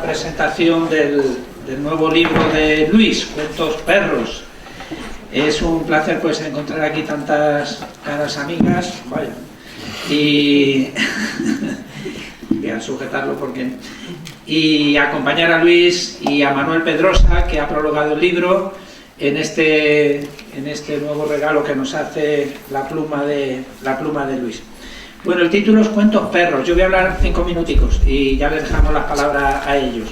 presentación del nuevo libro de Luis, Cuentos Perros. Es un placer pues encontrar aquí tantas caras amigas, vaya, y voy a sujetarlo porque... y acompañar a Luis y a Manuel Pedrosa, que ha prologado el libro en este nuevo regalo que nos hace la pluma de Luis. Bueno, el título es Cuentos Perros. Yo voy a hablar 5 minuticos y ya les dejamos las palabras a ellos.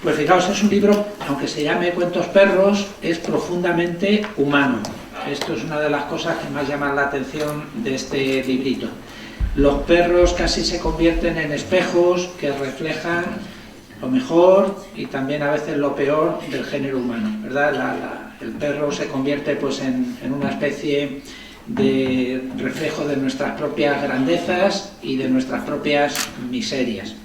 Pues fijaos, es un libro, aunque se llame Cuentos Perros, es profundamente humano. Esto es una de las cosas que más llaman la atención de este librito. Los perros casi se convierten en espejos que reflejan lo mejor y también a veces lo peor del género humano, ¿verdad? El perro se convierte pues en una especie de reflejo de nuestras propias grandezas y de nuestras propias miserias.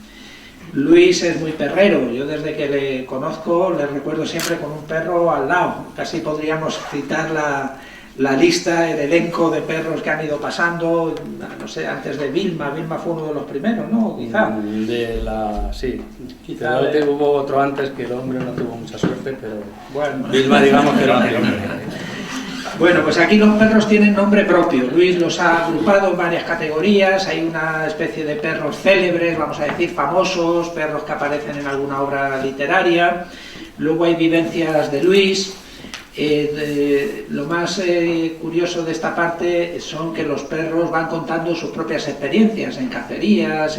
Luis es muy perrero. Yo desde que le conozco le recuerdo siempre con un perro al lado. Casi podríamos citar la lista, el elenco de perros que han ido pasando, no sé, antes de Vilma. Vilma fue uno de los primeros, ¿no? Quizá. Sí, quizá hubo otro antes que el hombre no tuvo mucha suerte, pero bueno, Vilma digamos que era el hombre. Bueno, pues aquí los perros tienen nombre propio. Luis los ha agrupado en varias categorías. Hay una especie de perros célebres, vamos a decir, famosos, perros que aparecen en alguna obra literaria. Luego hay vivencias de Luis. Lo más curioso de esta parte son que los perros van contando sus propias experiencias en cacerías,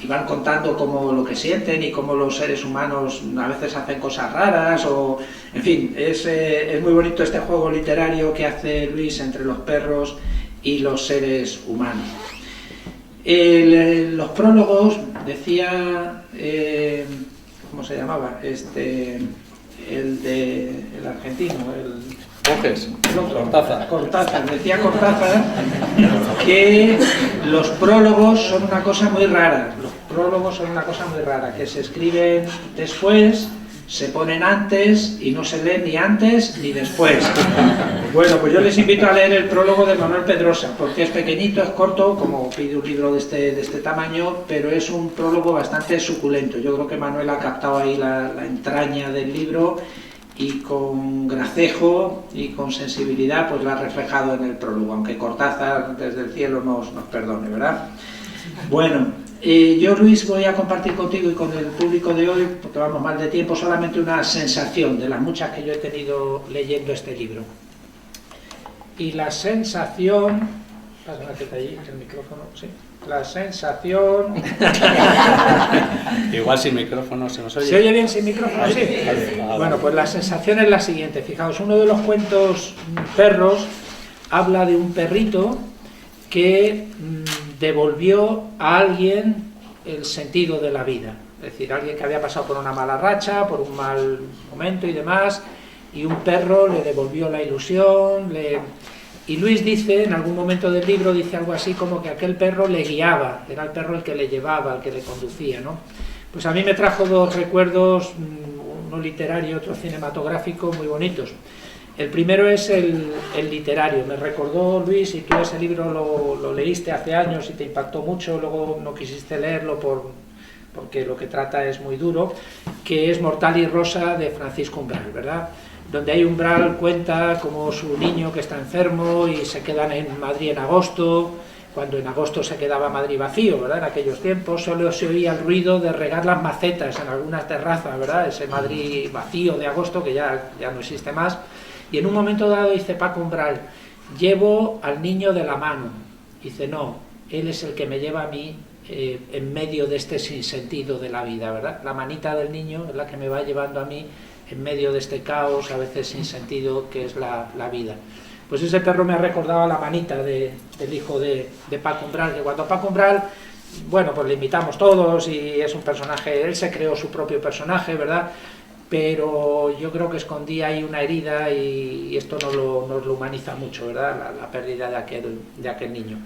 y van contando cómo lo que sienten y cómo los seres humanos a veces hacen cosas raras, en fin, es muy bonito este juego literario que hace Luis entre los perros y los seres humanos. Los prólogos, decía, ¿cómo se llamaba? El argentino, Cortázar, decía Cortázar que los prólogos son una cosa muy rara. Los prólogos son una cosa muy rara, que se escriben después, se ponen antes y no se leen ni antes ni después. Bueno, pues yo les invito a leer el prólogo de Manuel Pedrosa, porque es pequeñito, es corto, como pide un libro de este tamaño, pero es un prólogo bastante suculento. Yo creo que Manuel ha captado ahí la entraña del libro y con gracejo y con sensibilidad pues la ha reflejado en el prólogo, aunque Cortázar desde el cielo nos perdone, ¿verdad? Bueno, yo, Luis, voy a compartir contigo y con el público de hoy, porque vamos mal de tiempo, solamente una sensación de las muchas que yo he tenido leyendo este libro. Y la sensación... Pásame que está allí el micrófono, sí. La sensación... Igual sin micrófono se nos oye. ¿Se oye bien sin micrófono? Sí. Bueno, pues la sensación es la siguiente. Fijaos, uno de los cuentos perros habla de un perrito que devolvió a alguien el sentido de la vida. Es decir, alguien que había pasado por una mala racha, por un mal momento y demás, y un perro le devolvió la ilusión, Y Luis dice, en algún momento del libro, dice algo así como que aquel perro le guiaba, era el perro el que le llevaba, el que le conducía, ¿no? Pues a mí me trajo dos recuerdos, uno literario y otro cinematográfico, muy bonitos. El primero es el literario. Me recordó, Luis, y tú ese libro lo leíste hace años y te impactó mucho, luego no quisiste leerlo porque lo que trata es muy duro, que es Mortal y Rosa, de Francisco Umbral, ¿verdad? Donde hay Umbral cuenta como su niño que está enfermo y se quedan en Madrid en agosto, cuando en agosto se quedaba Madrid vacío, ¿verdad? En aquellos tiempos solo se oía el ruido de regar las macetas en algunas terrazas, ¿verdad? Ese Madrid vacío de agosto que ya no existe más. Y en un momento dado dice Paco Umbral, llevo al niño de la mano. Dice, no, él es el que me lleva a mí en medio de este sinsentido de la vida, ¿verdad? La manita del niño es la que me va llevando a mí en medio de este caos, a veces sin sentido, que es la vida. Pues ese perro me ha recordado a la manita del hijo de Paco Umbral, que cuando Paco Umbral, bueno, pues le imitamos todos y es un personaje, él se creó su propio personaje, ¿verdad? Pero yo creo que escondía ahí una herida y esto nos lo humaniza mucho, ¿verdad? La pérdida de aquel niño.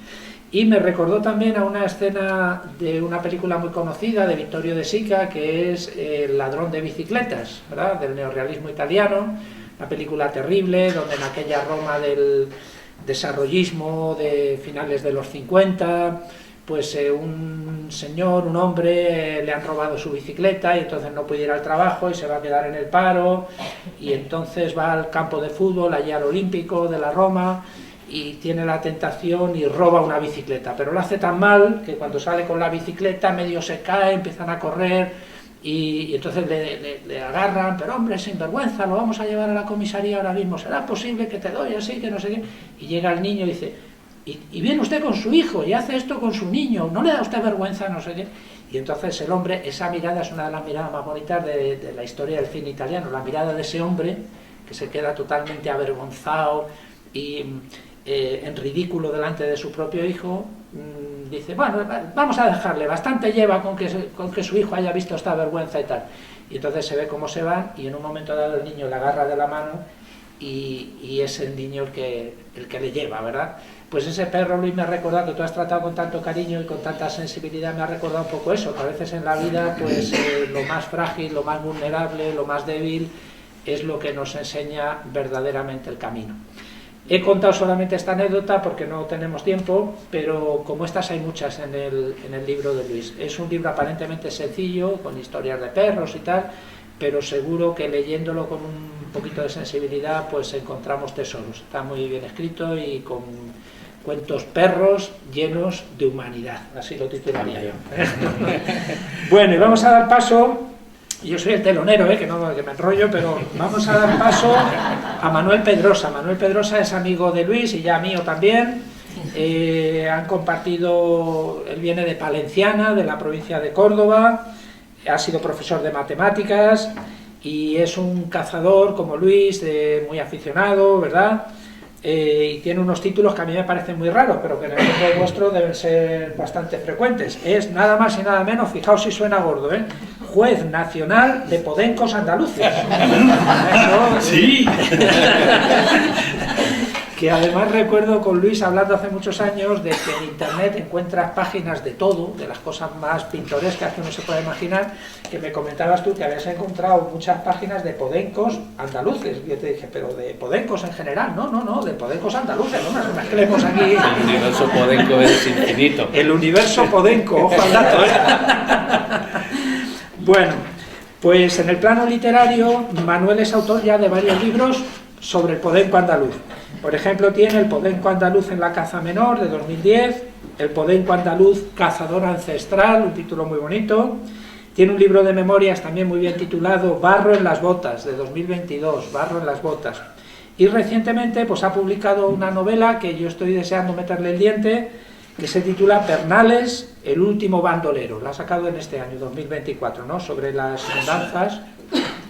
Y me recordó también a una escena de una película muy conocida de Vittorio De Sica, que es El ladrón de bicicletas, ¿verdad? Del neorrealismo italiano, una película terrible, donde en aquella Roma del desarrollismo de finales de los 50, pues un señor, un hombre, le han robado su bicicleta y entonces no puede ir al trabajo y se va a quedar en el paro, y entonces va al campo de fútbol, allí al Olímpico de la Roma, y tiene la tentación y roba una bicicleta, pero lo hace tan mal que cuando sale con la bicicleta medio se cae, empiezan a correr y entonces le agarran, pero hombre, sinvergüenza, lo vamos a llevar a la comisaría ahora mismo, ¿será posible que te doy así, que no sé qué? Y llega el niño y dice, y viene usted con su hijo y hace esto con su niño, ¿no le da usted vergüenza, no sé qué? Y entonces el hombre, esa mirada es una de las miradas más bonitas de la historia del cine italiano, la mirada de ese hombre que se queda totalmente avergonzado y en ridículo delante de su propio hijo, dice, bueno, vamos a dejarle, bastante lleva con que su hijo haya visto esta vergüenza y tal. Y entonces se ve cómo se van y en un momento dado el niño le agarra de la mano y es el niño el que le lleva, ¿verdad? Pues ese perro, Luis, me ha recordado, que tú has tratado con tanto cariño y con tanta sensibilidad, me ha recordado un poco eso, que a veces en la vida pues lo más frágil, lo más vulnerable, lo más débil es lo que nos enseña verdaderamente el camino. He contado solamente esta anécdota porque no tenemos tiempo, pero como estas hay muchas en el libro de Luis. Es un libro aparentemente sencillo, con historias de perros y tal, pero seguro que leyéndolo con un poquito de sensibilidad pues encontramos tesoros. Está muy bien escrito y con cuentos perros llenos de humanidad, así lo titularía yo. Bueno, y vamos a dar paso, yo soy el telonero, que me enrollo, pero vamos a dar paso a Manuel Pedrosa. Manuel Pedrosa es amigo de Luis y ya mío también. Han compartido, él viene de Palenciana, de la provincia de Córdoba, ha sido profesor de matemáticas y es un cazador como Luis, muy aficionado, ¿verdad? Y tiene unos títulos que a mí me parecen muy raros, pero que en el mundo vuestro deben ser bastante frecuentes. Es nada más y nada menos, fijaos si suena gordo, Juez Nacional de Podencos Andaluces. Eso, sí. Que además recuerdo con Luis hablando hace muchos años de que en internet encuentras páginas de todo, de las cosas más pintorescas que uno se puede imaginar, que me comentabas tú que habías encontrado muchas páginas de podencos andaluces. Y yo te dije, pero de podencos en general, no, de podencos andaluces, no nos mezclemos aquí. El universo podenco es infinito. El universo podenco, ojo al dato, Bueno, pues en el plano literario, Manuel es autor ya de varios libros sobre el podenco andaluz. Por ejemplo, tiene El podenco andaluz en la caza menor, de 2010, El podenco andaluz cazador ancestral, un título muy bonito. Tiene un libro de memorias también muy bien titulado Barro en las botas, de 2022, Barro en las botas. Y recientemente pues ha publicado una novela que yo estoy deseando meterle el diente, que se titula Pernales, el último bandolero. La ha sacado en este año, 2024, ¿no? Sobre las andanzas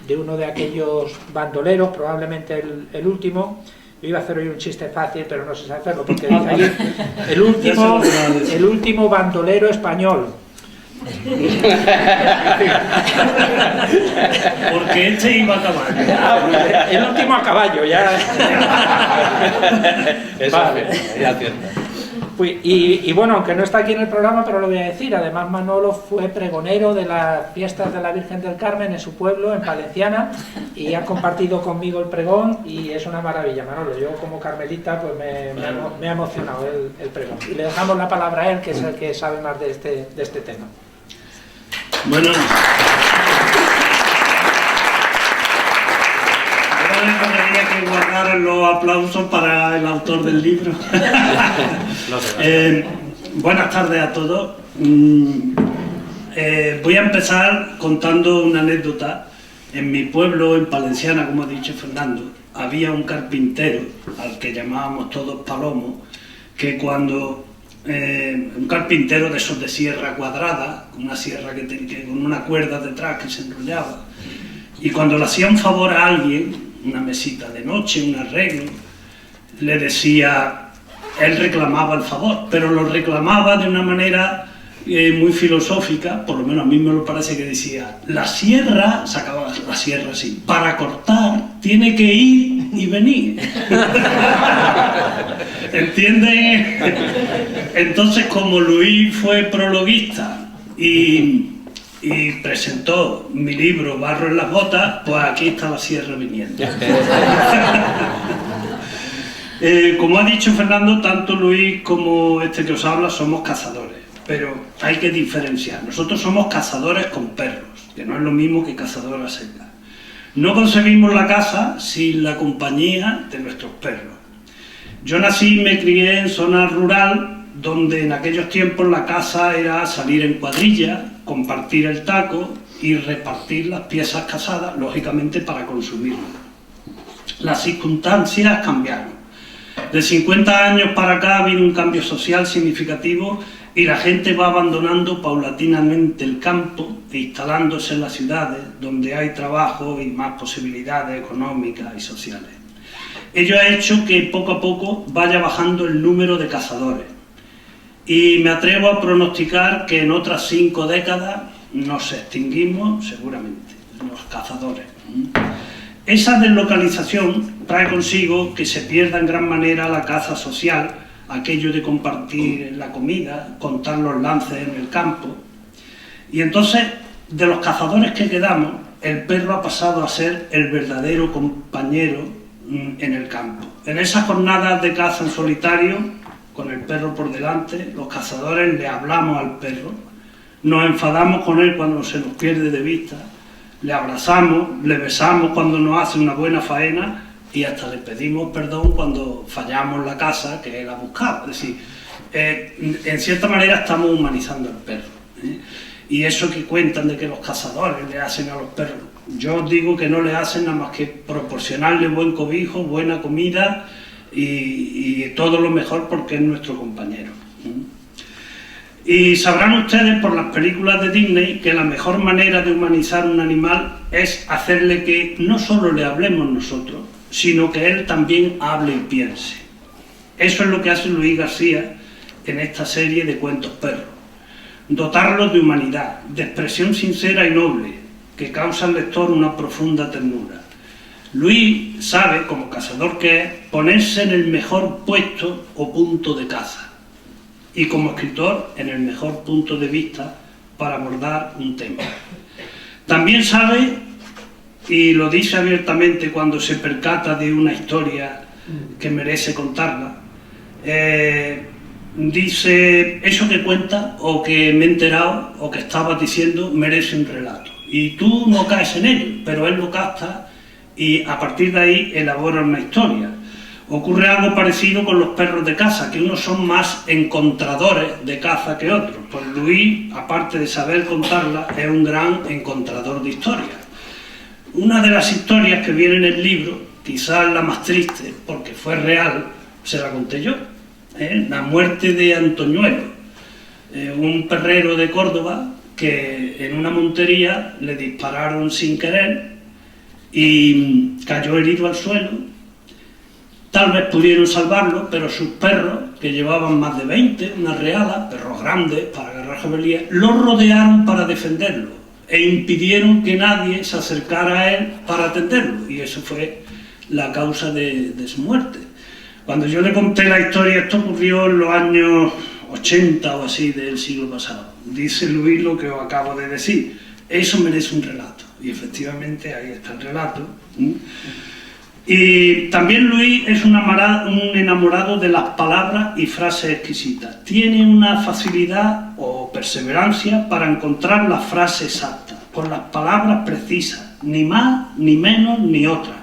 de uno de aquellos bandoleros, probablemente el último. Yo iba a hacer hoy un chiste fácil, pero no sé si hacerlo, porque dice ahí, el último bandolero español. Porque este iba a caballo. El último a caballo, ya. Eso Vale. ya cierto. Y bueno, aunque no está aquí en el programa, pero lo voy a decir, además Manolo fue pregonero de las fiestas de la Virgen del Carmen en su pueblo, en Palenciana, y ha compartido conmigo el pregón y es una maravilla, Manolo. Yo como carmelita pues me ha emocionado el pregón. Y le dejamos la palabra a él, que es el que sabe más de este tema. Bueno, ahora me tendría que guardar los aplausos para el autor del libro. Buenas tardes a todos. Voy a empezar contando una anécdota. En mi pueblo, en Palenciana, como ha dicho Fernando, había un carpintero, al que llamábamos todos Palomo, que cuando... un carpintero de esos de sierra cuadrada, con una sierra con una cuerda detrás que se enrollaba, y cuando le hacía un favor a alguien, una mesita de noche, un arreglo, le decía, él reclamaba el favor, pero lo reclamaba de una manera muy filosófica, por lo menos a mí me lo parece, que decía, la sierra, sacaba la sierra así, para cortar tiene que ir y venir. ¿Entienden? Entonces, como Luis fue prologuista y presentó mi libro Barro en las botas, pues aquí está la sierra viniendo. Como ha dicho Fernando, tanto Luis como este que os habla somos cazadores. pero hay que diferenciar. Nosotros somos cazadores con perros, que no es lo mismo que cazadores a secas. No concebimos la caza sin la compañía de nuestros perros. Yo nací y me crié en zona rural, donde en aquellos tiempos la caza era salir en cuadrilla, compartir el taco y repartir las piezas cazadas, lógicamente para consumirlo. Las circunstancias cambiaron. De 50 años para acá ha habido un cambio social significativo y la gente va abandonando paulatinamente el campo e instalándose en las ciudades, donde hay trabajo y más posibilidades económicas y sociales. Ello ha hecho que poco a poco vaya bajando el número de cazadores. Y me atrevo a pronosticar que en otras 5 décadas nos extinguimos seguramente, los cazadores. Esa deslocalización trae consigo que se pierda en gran manera la caza social, aquello de compartir la comida, contar los lances en el campo. Y entonces, de los cazadores que quedamos, el perro ha pasado a ser el verdadero compañero en el campo. En esas jornadas de caza en solitario, con el perro por delante, los cazadores le hablamos al perro, nos enfadamos con él cuando se nos pierde de vista, le abrazamos, le besamos cuando nos hace una buena faena y hasta le pedimos perdón cuando fallamos la caza que él ha buscado. Es decir, en cierta manera estamos humanizando al perro. Y eso que cuentan de que los cazadores le hacen a los perros, yo os digo que no le hacen nada más que proporcionarle buen cobijo, buena comida y todo lo mejor porque es nuestro compañero. Y sabrán ustedes por las películas de Disney que la mejor manera de humanizar un animal es hacerle que no solo le hablemos nosotros, sino que él también hable y piense. Eso es lo que hace Luis García en esta serie de cuentos perros. Dotarlos de humanidad, de expresión sincera y noble, que causa al lector una profunda ternura. Luis sabe, como cazador que es, ponerse en el mejor puesto o punto de caza. Y como escritor, en el mejor punto de vista para abordar un tema. También sabe, y lo dice abiertamente cuando se percata de una historia que merece contarla, dice, eso que cuenta, o que me he enterado, o que estabas diciendo, merece un relato. Y tú no caes en ello, pero él lo capta y a partir de ahí elabora una historia. Ocurre algo parecido con los perros de caza, que unos son más encontradores de caza que otros. Pues Luis, aparte de saber contarla, es un gran encontrador de historias. Una de las historias que viene en el libro, quizás la más triste, porque fue real, se la conté yo. La muerte de Antoñuelo, un perrero de Córdoba que en una montería le dispararon sin querer y cayó herido al suelo. Tal vez pudieron salvarlo, pero sus perros, que llevaban más de 20, una reala, perros grandes para agarrar jabalíes, lo rodearon para defenderlo e impidieron que nadie se acercara a él para atenderlo, y eso fue la causa de su muerte. Cuando yo le conté la historia, esto ocurrió en los años 80 o así del siglo pasado. Dice Luis lo que os acabo de decir, eso merece un relato, y efectivamente ahí está el relato. Y también Luis es un enamorado de las palabras y frases exquisitas. Tiene una facilidad o perseverancia para encontrar la frase exacta, con las palabras precisas, ni más, ni menos, ni otra,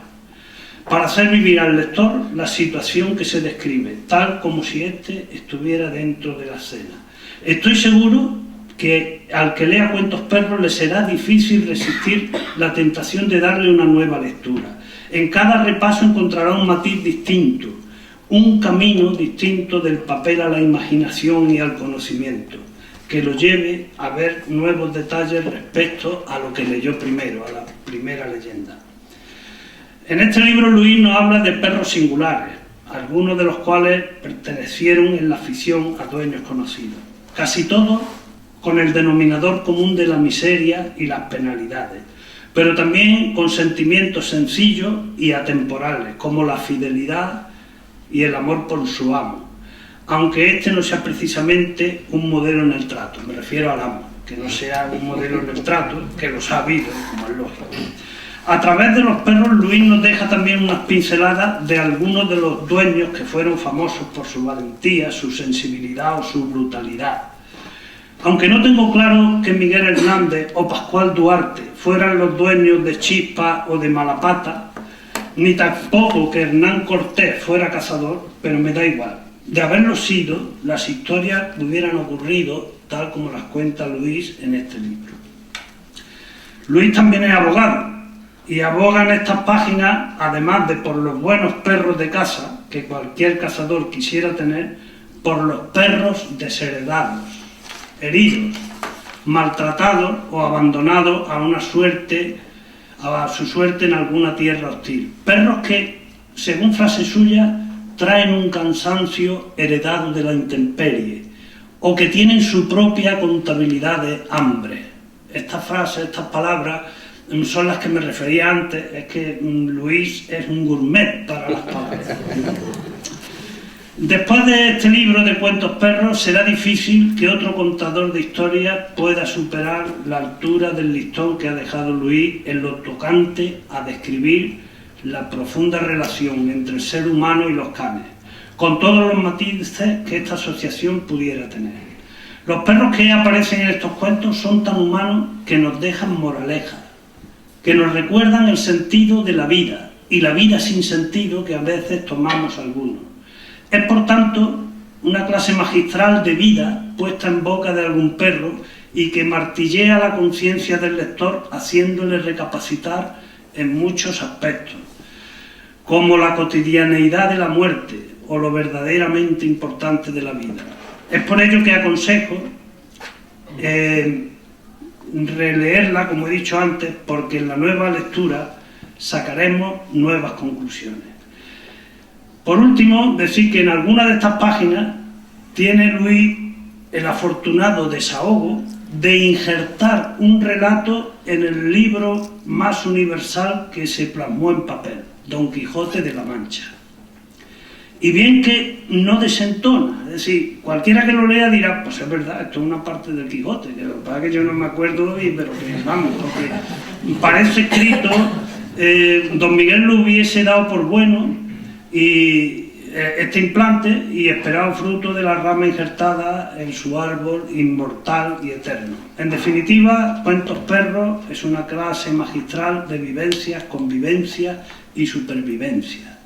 para hacer vivir al lector la situación que se describe, tal como si éste estuviera dentro de la escena. Estoy seguro que al que lea Cuentos Perros le será difícil resistir la tentación de darle una nueva lectura. En cada repaso encontrará un matiz distinto, un camino distinto del papel a la imaginación y al conocimiento, que lo lleve a ver nuevos detalles respecto a lo que leyó primero, a la primera leyenda. En este libro Luis nos habla de perros singulares, algunos de los cuales pertenecieron en la ficción a dueños conocidos, casi todos con el denominador común de la miseria y las penalidades, pero también con sentimientos sencillos y atemporales, como la fidelidad y el amor por su amo, aunque este no sea precisamente un modelo en el trato, me refiero al amo, que no sea un modelo en el trato, que los ha habido, como es lógico. A través de los perros, Luis nos deja también unas pinceladas de algunos de los dueños que fueron famosos por su valentía, su sensibilidad o su brutalidad. Aunque no tengo claro que Miguel Hernández o Pascual Duarte fueran los dueños de Chispa o de Malapata, ni tampoco que Hernán Cortés fuera cazador, pero me da igual. De haberlo sido, las historias hubieran ocurrido tal como las cuenta Luis en este libro. Luis también es abogado y aboga en estas páginas, además de por los buenos perros de caza que cualquier cazador quisiera tener, por los perros desheredados, heridos, maltratados o abandonados a su suerte en alguna tierra hostil. Perros que, según frase suya, traen un cansancio heredado de la intemperie o que tienen su propia contabilidad de hambre. Estas frases, estas palabras son las que me refería antes. Es que Luis es un gourmet para las palabras. Después de este libro de cuentos perros, será difícil que otro contador de historias pueda superar la altura del listón que ha dejado Luis en lo tocante a describir la profunda relación entre el ser humano y los canes, con todos los matices que esta asociación pudiera tener. Los perros que aparecen en estos cuentos son tan humanos que nos dejan moralejas, que nos recuerdan el sentido de la vida y la vida sin sentido que a veces tomamos algunos. Es, por tanto, una clase magistral de vida puesta en boca de algún perro y que martillea la conciencia del lector haciéndole recapacitar en muchos aspectos, como la cotidianeidad de la muerte o lo verdaderamente importante de la vida. Es por ello que aconsejo releerla, como he dicho antes, porque en la nueva lectura sacaremos nuevas conclusiones. Por último, decir que en alguna de estas páginas tiene Luis el afortunado desahogo de injertar un relato en el libro más universal que se plasmó en papel, Don Quijote de la Mancha. Y bien que no desentona, es decir, cualquiera que lo lea dirá, pues es verdad, esto es una parte del Quijote, que lo que pasa es que yo no me acuerdo, pero que vamos, porque parece escrito, don Miguel lo hubiese dado por bueno, y este implante, y esperado fruto de la rama injertada en su árbol inmortal y eterno. En definitiva, Cuentos Perros es una clase magistral de vivencias, convivencias y supervivencia,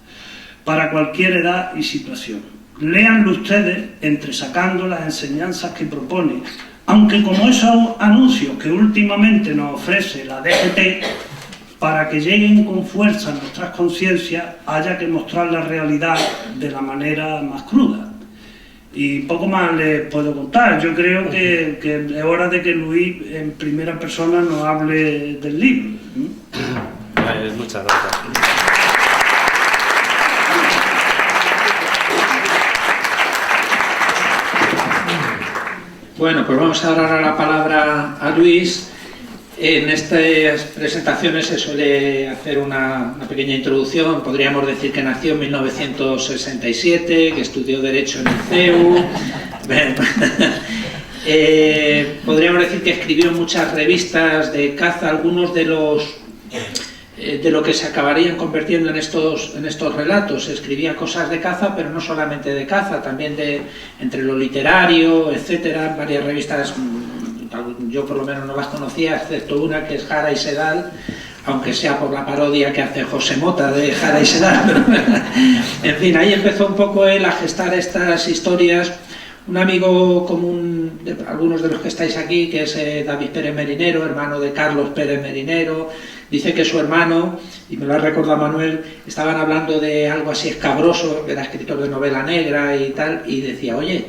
para cualquier edad y situación. Léanlo ustedes, entresacando las enseñanzas que propone, aunque como esos anuncios que últimamente nos ofrece la DGT, para que lleguen con fuerza a nuestras conciencias, haya que mostrar la realidad de la manera más cruda. Y poco más les puedo contar. Yo creo que es hora de que Luis, en primera persona, nos hable del libro. Muchas gracias. Bueno, pues vamos a dar ahora la palabra a Luis. En estas presentaciones se suele hacer una pequeña introducción. Podríamos decir que nació en 1967, que estudió Derecho en el CEU. Podríamos decir que escribió muchas revistas de caza, algunos de lo que se acabarían convirtiendo en estos relatos. Escribía cosas de caza, pero no solamente de caza, también entre lo literario, etcétera, varias revistas. Yo por lo menos no las conocía, excepto una que es Jara y Sedal, aunque sea por la parodia que hace José Mota de Jara y Sedal. En fin, ahí empezó un poco él a gestar estas historias. Un amigo común de algunos de los que estáis aquí, que es David Pérez Merinero, hermano de Carlos Pérez Merinero, dice que su hermano, y me lo ha recordado Manuel, estaban hablando de algo así escabroso, era escritor de novela negra y tal, y decía, oye,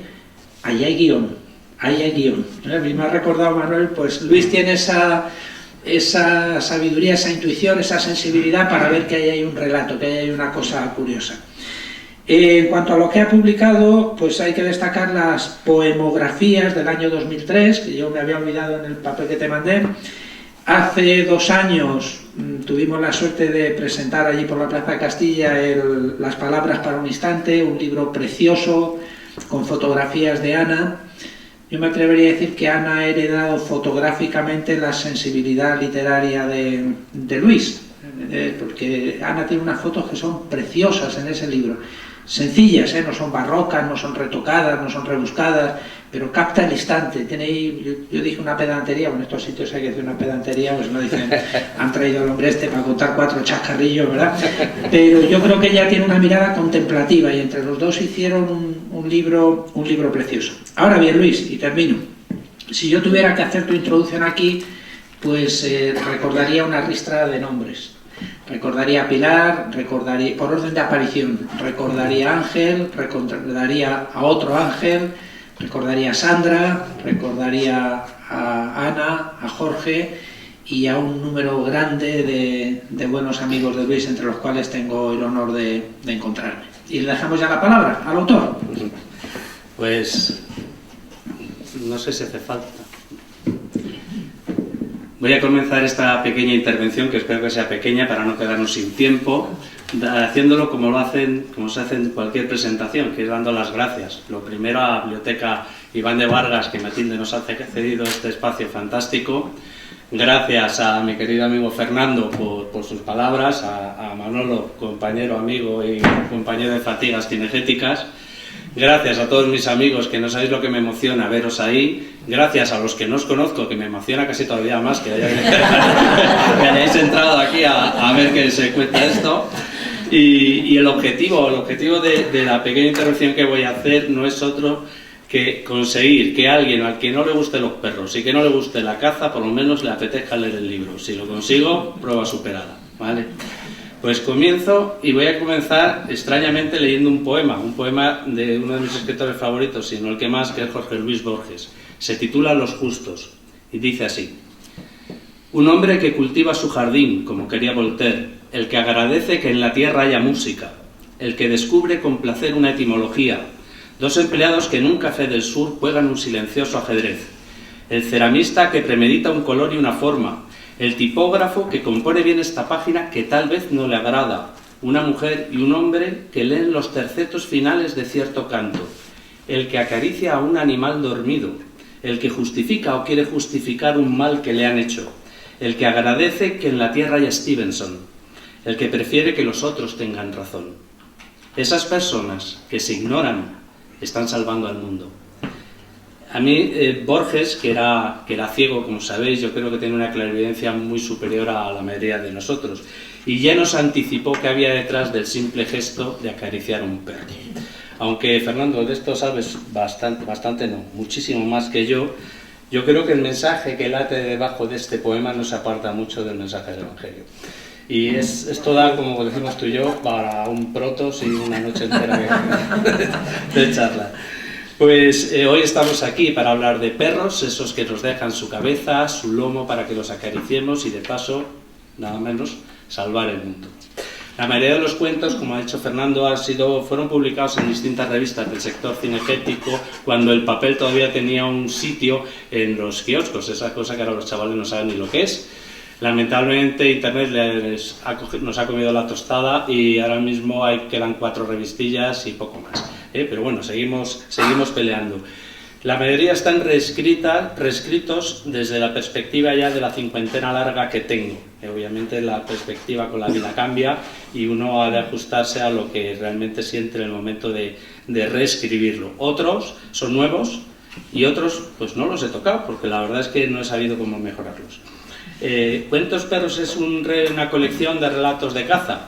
ahí hay guión. Ahí hay guión. A mí me ha recordado Manuel, pues Luis tiene esa sabiduría, esa intuición, esa sensibilidad para ver que ahí hay un relato, que ahí hay una cosa curiosa. En cuanto a lo que ha publicado, pues hay que destacar las poemografías del año 2003, que yo me había olvidado en el papel que te mandé. Hace 2 años tuvimos la suerte de presentar allí por la Plaza de Castilla Las Palabras para un Instante, un libro precioso con fotografías de Ana. Yo me atrevería a decir que Ana ha heredado fotográficamente la sensibilidad literaria de Luis, porque Ana tiene unas fotos que son preciosas en ese libro. sencillas, no son barrocas, no son retocadas, no son rebuscadas, pero capta el instante. Yo dije una pedantería, bueno, en estos sitios hay que hacer una pedantería, pues no dicen, han traído al hombre este para contar 4 chascarrillos, ¿verdad? Pero yo creo que ella tiene una mirada contemplativa y entre los dos hicieron un libro precioso. Ahora bien, Luis, y termino, si yo tuviera que hacer tu introducción aquí, pues recordaría una ristra de nombres. Recordaría a Pilar, recordaría, por orden de aparición, recordaría a Ángel, recordaría a otro Ángel, recordaría a Sandra, recordaría a Ana, a Jorge y a un número grande de buenos amigos de Luis, entre los cuales tengo el honor de encontrarme. Y le dejamos ya la palabra al autor. Pues no sé si hace falta. Voy a comenzar esta pequeña intervención, que espero que sea pequeña para no quedarnos sin tiempo, haciéndolo como se hace en cualquier presentación, que es dando las gracias. Lo primero a la Biblioteca Iván de Vargas, que Matilde nos ha cedido este espacio fantástico. Gracias a mi querido amigo Fernando por sus palabras, a Manolo, compañero, amigo y compañero de fatigas cinegéticas. Gracias a todos mis amigos, que no sabéis lo que me emociona veros ahí. Gracias a los que no os conozco, que me emociona casi todavía más que hayáis entrado aquí a ver qué se cuenta esto. Y el objetivo de la pequeña intervención que voy a hacer no es otro que conseguir que alguien al que no le gusten los perros y que no le guste la caza, por lo menos le apetezca leer el libro. Si lo consigo, prueba superada, ¿vale? Pues comienzo, y voy a comenzar extrañamente leyendo un poema de uno de mis escritores favoritos, si no el que más, que es Jorge Luis Borges. Se titula Los justos, y dice así: un hombre que cultiva su jardín, como quería Voltaire, el que agradece que en la tierra haya música, el que descubre con placer una etimología, dos empleados que en un café del sur juegan un silencioso ajedrez, el ceramista que premedita un color y una forma, el tipógrafo que compone bien esta página que tal vez no le agrada, una mujer y un hombre que leen los tercetos finales de cierto canto, el que acaricia a un animal dormido, el que justifica o quiere justificar un mal que le han hecho, el que agradece que en la tierra haya Stevenson, el que prefiere que los otros tengan razón. Esas personas que se ignoran están salvando al mundo. A mí, Borges, que era ciego, como sabéis, yo creo que tiene una clarividencia muy superior a la mayoría de nosotros. Y ya nos anticipó que había detrás del simple gesto de acariciar un perro. Aunque, Fernando, de esto sabes bastante no, muchísimo más que yo creo que el mensaje que late debajo de este poema no se aparta mucho del mensaje del Evangelio. Y esto da, como decimos tú y yo, para un protos y una noche entera de charla. Pues hoy estamos aquí para hablar de perros, esos que nos dejan su cabeza, su lomo para que los acariciemos y de paso, nada menos, salvar el mundo. La mayoría de los cuentos, como ha dicho Fernando, fueron publicados en distintas revistas del sector cinegético cuando el papel todavía tenía un sitio en los kioscos, esa cosa que ahora los chavales no saben ni lo que es. Lamentablemente Internet nos ha comido la tostada y ahora mismo quedan 4 revistillas y poco más. Pero bueno, seguimos peleando. La mayoría están reescritos desde la perspectiva ya de la cincuentena larga que tengo. Obviamente la perspectiva con la vida cambia y uno ha de ajustarse a lo que realmente siente en el momento de reescribirlo. Otros son nuevos y otros pues no los he tocado porque la verdad es que no he sabido cómo mejorarlos. Cuentos Perros es una colección de relatos de caza.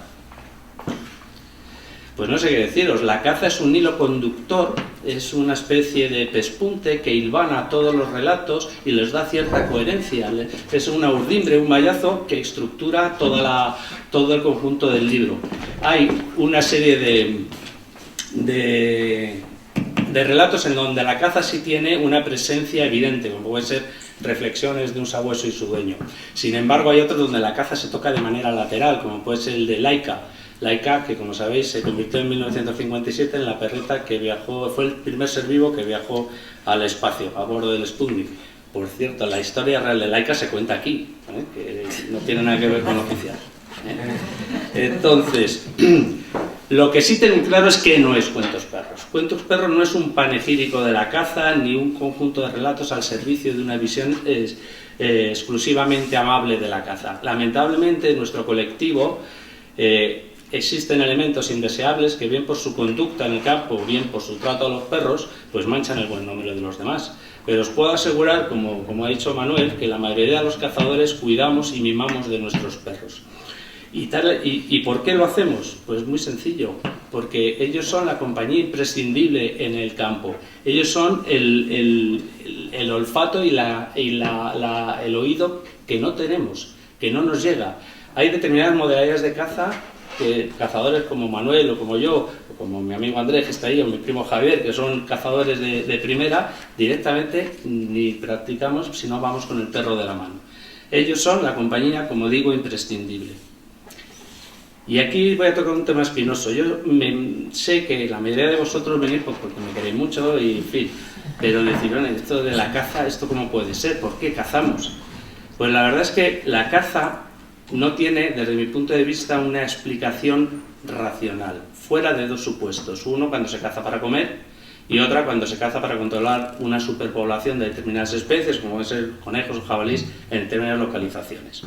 Pues no sé qué deciros, la caza es un hilo conductor, es una especie de pespunte que hilvana todos los relatos y les da cierta coherencia. Es una urdimbre, un mallazo que estructura todo el conjunto del libro. Hay una serie de relatos en donde la caza sí tiene una presencia evidente, como puede ser Reflexiones de un sabueso y su dueño. Sin embargo, hay otros donde la caza se toca de manera lateral, como puede ser el de Laika. Laika, que como sabéis se convirtió en 1957 en la perrita que fue el primer ser vivo que viajó al espacio, a bordo del Sputnik. Por cierto, la historia real de Laika se cuenta aquí, que no tiene nada que ver con lo oficial. Entonces, lo que sí tengo claro es que no es Cuentos Perros. Cuentos Perros no es un panegírico de la caza ni un conjunto de relatos al servicio de una visión exclusivamente amable de la caza. Lamentablemente, nuestro colectivo existen elementos indeseables que bien por su conducta en el campo o bien por su trato a los perros, pues manchan el buen nombre de los demás. Pero os puedo asegurar, como ha dicho Manuel, que la mayoría de los cazadores cuidamos y mimamos de nuestros perros. ¿Y por qué lo hacemos? Pues muy sencillo, porque ellos son la compañía imprescindible en el campo. Ellos son el olfato y el oído que no tenemos, que no nos llega. Hay determinadas modalidades de caza que cazadores como Manuel o como yo, o como mi amigo Andrés que está ahí, o mi primo Javier, que son cazadores de primera, directamente ni practicamos si no vamos con el perro de la mano. Ellos son la compañía, como digo, imprescindible. Y aquí voy a tocar un tema espinoso. Yo sé que la mayoría de vosotros venís porque me queréis mucho y en fin, pero decir, bueno, esto de la caza, ¿esto cómo puede ser? ¿Por qué cazamos? Pues la verdad es que la caza no tiene, desde mi punto de vista, una explicación racional, fuera de dos supuestos. Uno, cuando se caza para comer, y otra, cuando se caza para controlar una superpoblación de determinadas especies, como pueden ser conejos o jabalíes, en determinadas localizaciones.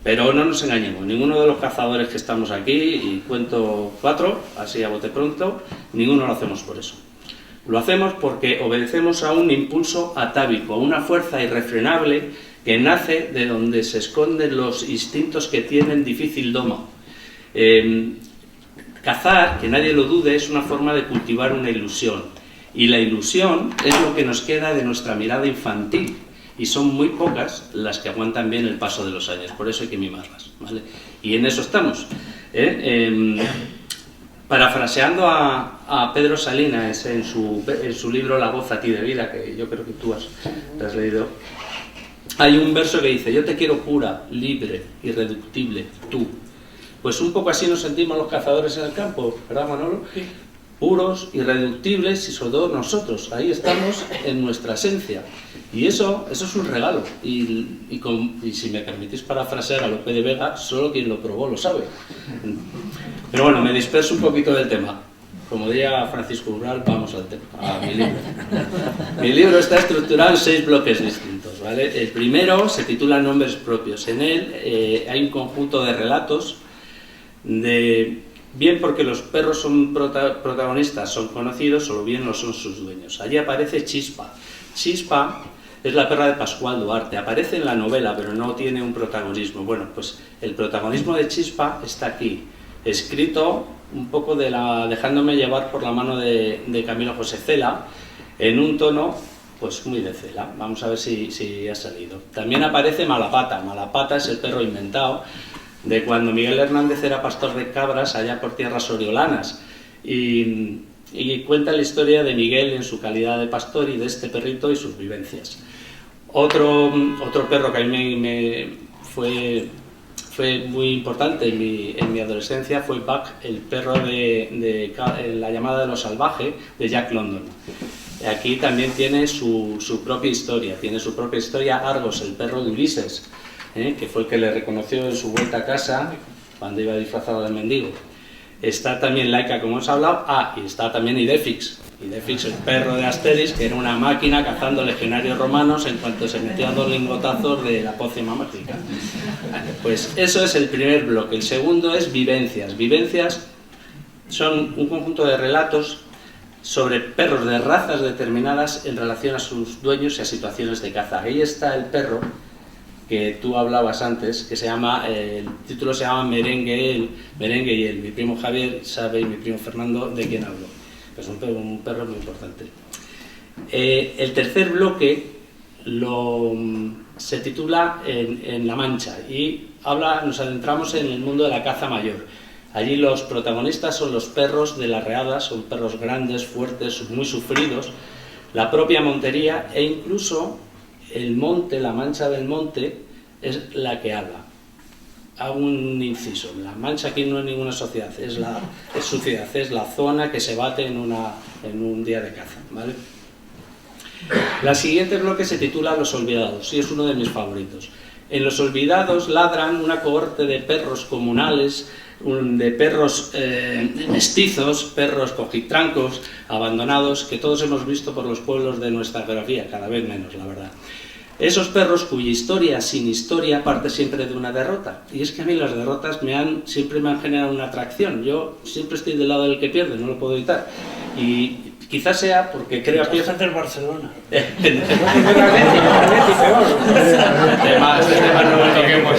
Pero no nos engañemos, ninguno de los cazadores que estamos aquí, y cuento 4, así a bote pronto, ninguno lo hacemos por eso. Lo hacemos porque obedecemos a un impulso atávico, a una fuerza irrefrenable que nace de donde se esconden los instintos que tienen difícil domo. Cazar, que nadie lo dude, es una forma de cultivar una ilusión. Y la ilusión es lo que nos queda de nuestra mirada infantil. Y son muy pocas las que aguantan bien el paso de los años. Por eso hay que mimarlas, ¿vale? Y en eso estamos. Parafraseando a Pedro Salinas en su libro La voz a ti de vida, que yo creo que tú has leído, hay un verso que dice: yo te quiero pura, libre, irreductible, tú. Pues un poco así nos sentimos los cazadores en el campo, ¿verdad, Manolo? Sí. Puros, irreductibles y sobre todo nosotros. Ahí estamos en nuestra esencia. Y eso es un regalo. Y si me permitís parafrasear a Lope de Vega, solo quien lo probó lo sabe. Pero bueno, me disperso un poquito del tema. Como diría Francisco Umbral, vamos al tema, a mi libro. Mi libro está estructurado en 6 bloques distintos, ¿vale? El primero se titula Nombres propios. En él hay un conjunto de relatos bien porque los perros son protagonistas, son conocidos, o bien lo son sus dueños. Allí aparece Chispa. Chispa es la perra de Pascual Duarte. Aparece en la novela, pero no tiene un protagonismo. Bueno, pues el protagonismo de Chispa está aquí, escrito un poco dejándome llevar por la mano de Camilo José Cela, en un tono pues muy de Cela. Vamos a ver si ha salido. También aparece Malapata. Malapata es el perro inventado de cuando Miguel Hernández era pastor de cabras allá por tierras oriolanas, y cuenta la historia de Miguel en su calidad de pastor y de este perrito y sus vivencias. Otro perro que a mí fue muy importante en mi adolescencia fue Buck, el perro de La llamada de lo salvaje, de Jack London. Aquí también tiene su propia historia, Argos, el perro de Ulises, que fue el que le reconoció en su vuelta a casa cuando iba disfrazado de mendigo. Está también Laika, como os he hablado, y está también Idefix, el perro de Asterix, que era una máquina cazando legionarios romanos en cuanto se metía 2 lingotazos de la pócima mágica. Pues eso es el primer bloque. El segundo es vivencias. Vivencias son un conjunto de relatos sobre perros de razas determinadas en relación a sus dueños y a situaciones de caza. Ahí está el perro que tú hablabas antes, que el título se llama Merengue y él. Mi primo Javier sabe y mi primo Fernando de quién hablo. Es un perro muy importante. El tercer bloque se titula en La Mancha y nos adentramos en el mundo de la caza mayor. Allí los protagonistas son los perros de las readas, son perros grandes, fuertes, muy sufridos, la propia montería e incluso el monte, la mancha del monte, es la que habla. Hago un inciso, la mancha aquí no es ninguna sociedad, es suciedad, es la zona que se bate en un día de caza, ¿vale? La siguiente bloque se titula Los Olvidados y es uno de mis favoritos. En Los Olvidados ladran una cohorte de perros comunales, de perros mestizos, perros cojitrancos, abandonados, que todos hemos visto por los pueblos de nuestra geografía, cada vez menos, la verdad. Esos perros cuya historia sin historia parte siempre de una derrota. Y es que a mí las derrotas siempre me han generado una atracción. Yo siempre estoy del lado del que pierde, no lo puedo evitar. Y quizás sea porque creo que... del Barcelona. Este tema no lo toquemos.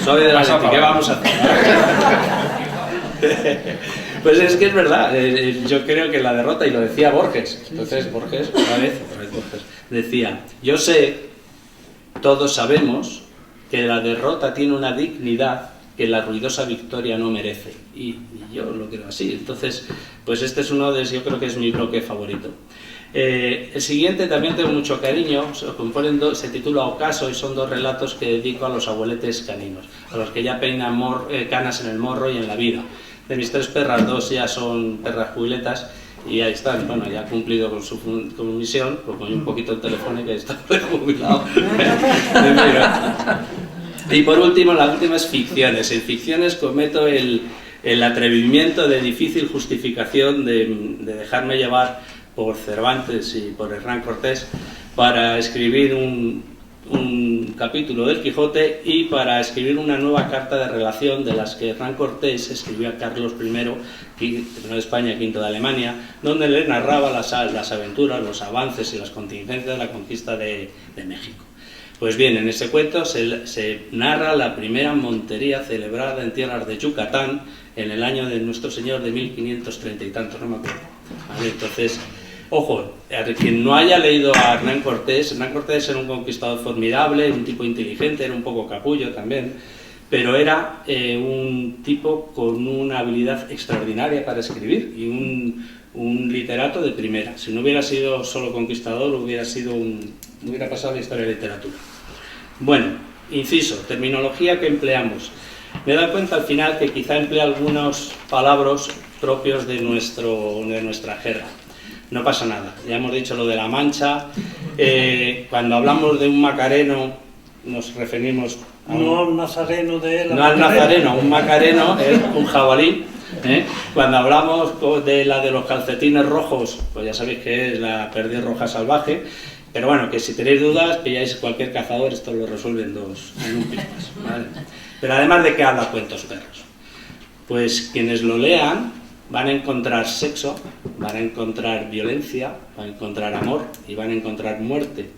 Soy de la Leti, ¿qué vamos a hacer? Pues es que es verdad, yo creo que la derrota, y lo decía Borges, entonces Borges, otra vez Borges, decía, yo sé, todos sabemos, que la derrota tiene una dignidad que la ruidosa victoria no merece, y yo lo creo así. Entonces, pues este es uno de, yo creo que es mi bloque favorito. El siguiente también tengo mucho cariño, se titula Ocaso y son 2 relatos que dedico a los abueletes caninos, a los que ya peinan canas en el morro y en la vida. De mis 3 perras, 2 ya son perras jubiletas y ahí están, bueno, ya ha cumplido con su misión, pues con un poquito el teléfono que está jubilado. Y por último, las últimas ficciones. En ficciones cometo el atrevimiento de difícil justificación de dejarme llevar por Cervantes y por Hernán Cortés para escribir un capítulo del Quijote y para escribir una nueva carta de relación de las que Hernán Cortés escribió a Carlos I, I de España, V de Alemania, donde le narraba las aventuras, los avances y las contingencias de la conquista de México. Pues bien, en ese cuento se narra la primera montería celebrada en tierras de Yucatán en el año de Nuestro Señor de 1530 y tantos, no me acuerdo. ¿Vale? Entonces, ojo, a quien no haya leído a Hernán Cortés era un conquistador formidable, un tipo inteligente, era un poco capullo también, pero era un tipo con una habilidad extraordinaria para escribir y un literato de primera. Si no hubiera sido solo conquistador, hubiera pasado a la historia de la literatura. Bueno, inciso, terminología que empleamos. Me he dado cuenta al final que quizá emplea algunos palabras propios de nuestra jerga. No pasa nada, ya hemos dicho lo de la mancha. Cuando hablamos de un macareno, nos referimos a no al nazareno de la no al nazareno, un macareno es un jabalí. Cuando hablamos de la de los calcetines rojos, pues ya sabéis que es la perdiz roja salvaje. Pero bueno, que si tenéis dudas, pilláis cualquier cazador, esto lo resuelve en un pispas, ¿vale? Pero además, ¿de qué habla Cuentos Perros? Pues quienes lo lean van a encontrar sexo, van a encontrar violencia, van a encontrar amor y van a encontrar muerte.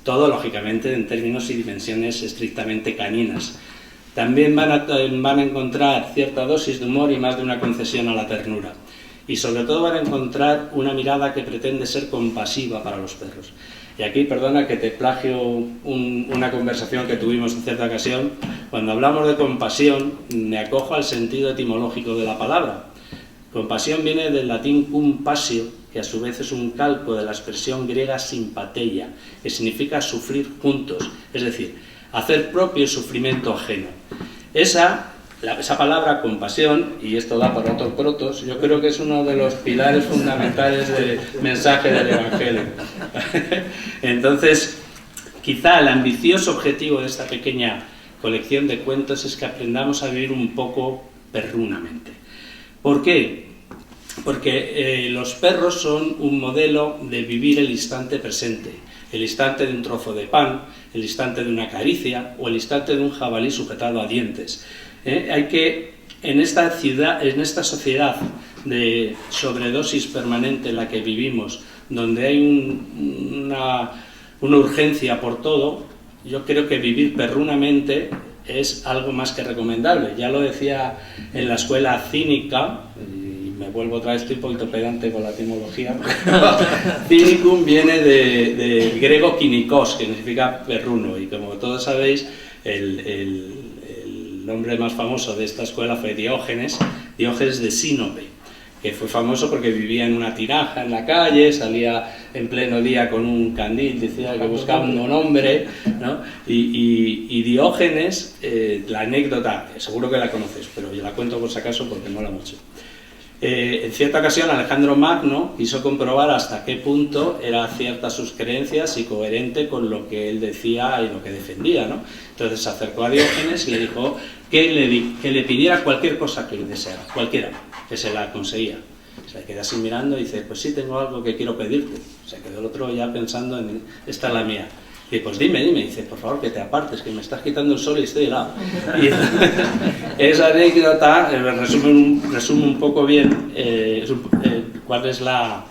Todo, lógicamente, en términos y dimensiones estrictamente caninas. También van a encontrar cierta dosis de humor y más de una concesión a la ternura. Y sobre todo van a encontrar una mirada que pretende ser compasiva para los perros. Y aquí, perdona que te plagio una conversación que tuvimos en cierta ocasión. Cuando hablamos de compasión, me acojo al sentido etimológico de la palabra. Compasión viene del latín cum passio, que a su vez es un calco de la expresión griega simpateia, que significa sufrir juntos, es decir, hacer propio el sufrimiento ajeno. Esa palabra compasión, y esto da para otros protos, yo creo que es uno de los pilares fundamentales del mensaje del Evangelio. Entonces, quizá el ambicioso objetivo de esta pequeña colección de cuentos es que aprendamos a vivir un poco perrunamente. ¿Por qué? Porque los perros son un modelo de vivir el instante presente, el instante de un trozo de pan, el instante de una caricia o el instante de un jabalí sujetado a dientes. Hay que, en esta sociedad de sobredosis permanente en la que vivimos, donde hay una urgencia por todo, yo creo que vivir perrunamente es algo más que recomendable. Ya lo decía en la escuela cínica, y me vuelvo otra vez, estoy un poquito pedante con la etimología. Cinicum viene del griego kinikos, que significa perruno, y como todos sabéis, el nombre más famoso de esta escuela fue Diógenes de Sinope, que fue famoso porque vivía en una tinaja en la calle, salía en pleno día con un candil, decía que buscaba un hombre, ¿no? Y Diógenes, la anécdota, seguro que la conoces, pero yo la cuento por si acaso porque mola mucho. En cierta ocasión Alejandro Magno quiso comprobar hasta qué punto era cierta sus creencias y coherente con lo que él decía y lo que defendía, ¿no? Entonces se acercó a Diógenes y le dijo que le pidiera cualquier cosa que le deseara, cualquiera, que se la conseguía. Se queda así mirando y dice, pues sí, tengo algo que quiero pedirte. Se quedó el otro ya pensando en, esta es la mía. Y pues dime, dice, por favor que te apartes, que me estás quitando el sol y estoy helado. Y esa anécdota resume un poco bien cuál es la